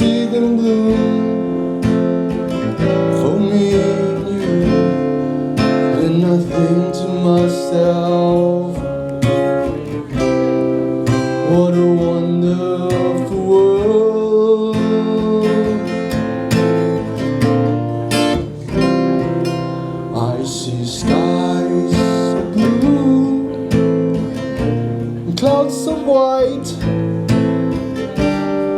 see them bloom for me and you, and I think to myself, what a wonderful world. I see skies of blue and clouds of white,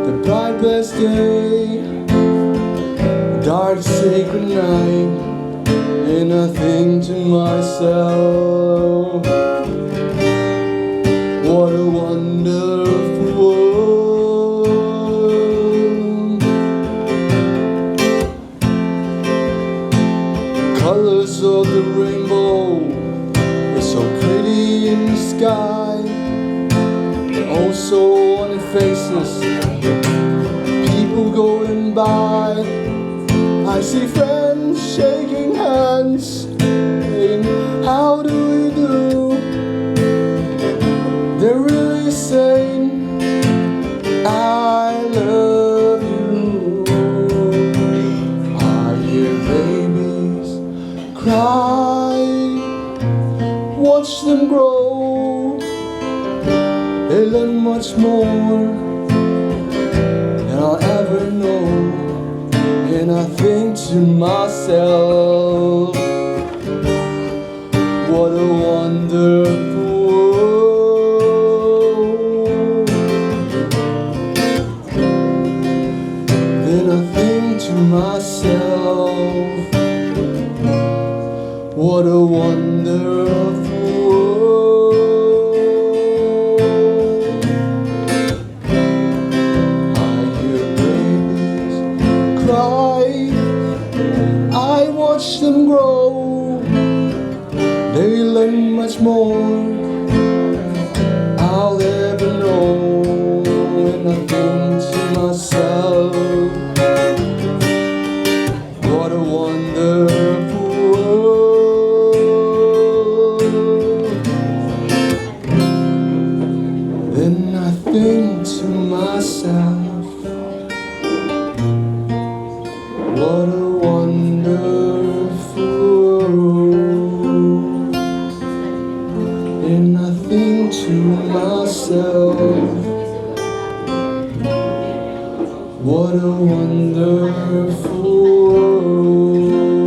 the bright blessed day, the dark sacred night, and I think to myself, what a wonderful world. Colors of the rainbow are so pretty in the sky, also on their faces, people going by. I see friends shaking hands, saying, how do we do? They're really saying, I love you. I hear babies cry, watch them grow. They learn much more than I'll ever know. And I think to myself, what a wonderful world. Then I think to myself, what a wonderful world. I hear babies cry, I watch them grow. They learn much more I'll ever know. And I think to myself, what a wonderful world. Then I think to myself, what a wonderful world. And I think to myself, what a wonderful world.